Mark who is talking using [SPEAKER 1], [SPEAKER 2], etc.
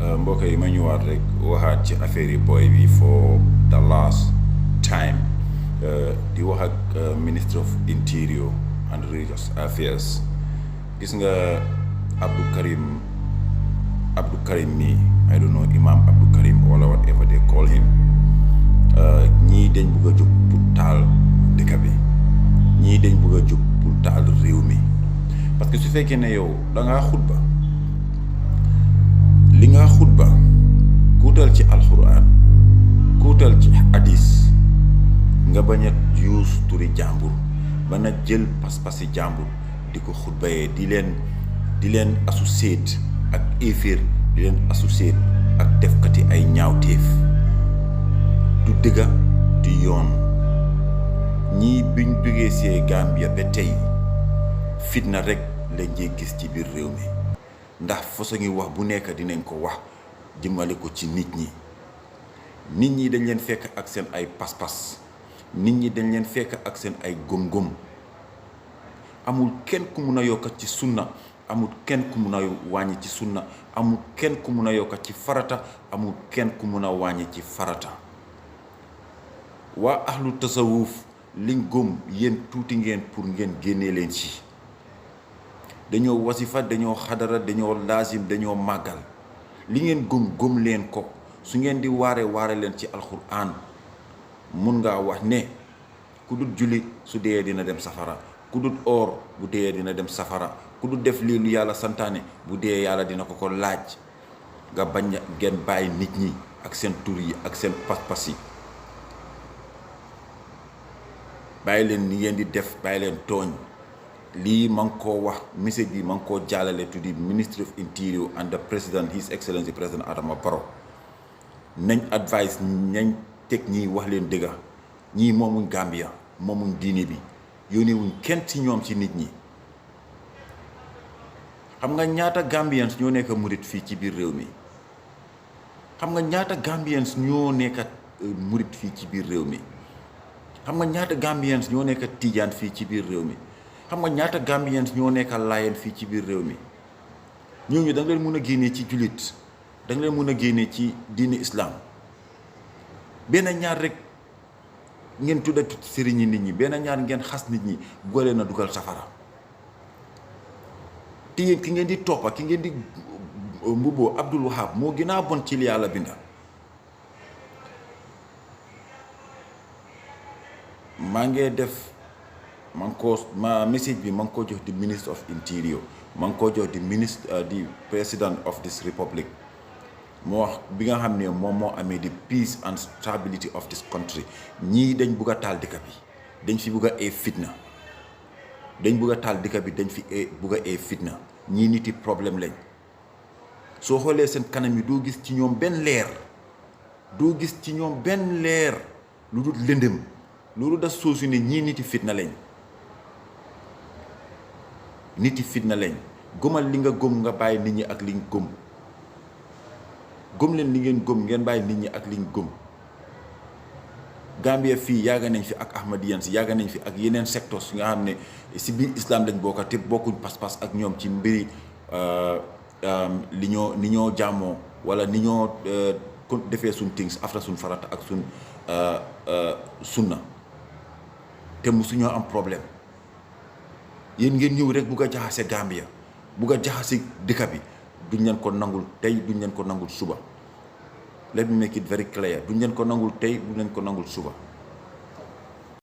[SPEAKER 1] mbokk yi ma ñëwaat rek waxaat ci affaire yi boy bi for the last time di wax ak Ministre of Interior and Religious Affairs. Gis nga Abdou Karim nii I don't know Imam Abdou Karim wala whatever they call him, ñii dañ bugg a jóg pour taal dëkk bi, ñii dañ bugg a jóg pour taal réew mi. Parce que su fekkee ne yow da ngaa xutba li nga xutba kuutal ci alxuraan kuutal ci hadis nga bañ a use turi jàmbur ba na jël pas-pasi jàmbur di ko xutbayee di leen associate ak éeféer di leen associate ak defkati ay ñaawteef du dëgga du yoon. ñii biñ jógee see Gambia ba tey fitna rek lañ jee gis ci biir réew mi, ndax façon ngi wax bu nekk dinañ ko wax jëmale ko ci nit ñi dañ leen fekk ak seen ay pas-pas, nit ñi dañ leen fekk ak seen ay gëm-gëm. amul kenn ku mun a yokkat ci sunna, amul kenn ku mun a wàññi ci sunna, amul kenn ku mun a yokkat ci farata, amul kenn ku mun a wàññi ci farata. waa ahlu tasawuf liñ gëm yéen tuuti ngeen pour ngeen génnee leen ci. dañoo wasifa, dañoo xadara, dañoo laazim, dañoo màggal. li ngeen gëm leen ko. su ngeen di waare leen ci alxuraan mun ngaa wax ne ku dul julli su dee dina dem safara, ku dul oor bu dee dina dem safara, ku dul def lii lu yàlla santaane bu dee yàlla dina ko laaj. nga bañ ngeen bàyyi nit ñi ak seen tur yi ak seen pas-pas yi. bàyyi leen ni ngeen di def, bàyyi leen tooñ. lii ma ngi koo wax message bi ma ngi koo jàllale to the Ministry of Interior and the President, His Excellency President Adama Barrow. nañ advice nañ teg ñii wax leen dëgga. ñii moomuñ Gambia moomuñ diine bi yónnee wuñ kenn ci ñoom ci nit ñi. xam nga ñaata Gambians ñoo nekk murit fii ci biir réew mi? xam nga ñaata Gambians ñoo nekk murit fii ci biir réew mi? xam nga ñaata Gambians ñoo nekk tijaan fii ci biir réew mi? xam nga ñaata Gambians ñoo nekk laayeen fii ci biir réew mi? ñooñu da nga leen mun a génnee ci jullit, da nga leen mun a génnee ci diine islam. benn ñaar rek ngeen tudda sëriñi nit ñi, benn ñaar ngeen xas nit ñi boole na dugal safara. te yéen ki ngeen di toppa, ki ngeen di mbubboo Abdul Wahab moo gën a bon ci li yàlla binda. maa ngee def ma message bi ma ngi ko jox di Ministre of Interior, ma ngi ko jox di President of this Republic. moo wax bi nga xam ne moom moo amee di peace and stability of this country. ñii dañ bugg a taal dëkk bi, dañ fi bugg a ee fitna. dañ bugg a taal dëkk bi, dañ fi bugg a ee fitna. ñii nit yi problème lañ. soo xoolee seen kanam yi doo gis ci ñoom benn leer, doo gis ci ñoom benn leer lu dul lëndëm. loolu da soosu ne ñii nit yi fitna lañ. nit yi fitna lañ. gëmal li nga gëm nga bàyyi nit ñi ak liñ gëm. gëm leen li ngeen gëm ngeen bàyyi nit ñi ak liñ gëm. Gambia fii yàgg nañ fi ak Ahmadiyyan si, yàgg nañ fi ak yeneen secteurs nga xam ne si biir islam lañ bokk te bokkuñ pas-pas ak ñoom ci mbiri ni ñoo jàmmoo wala ni ñoo defee suñ things after suñ farata ak suñ sunna te mu suñoo am problème. yéen ngeen ñëw rek bugg a jaxase Gambia, bugg a jaxase dëkk bi. duñ leen ko nangul tey, duñ leen ko nangul suba. Let me make it very clear. duñ leen ko nangul tey, duñ leen ko nangul suba.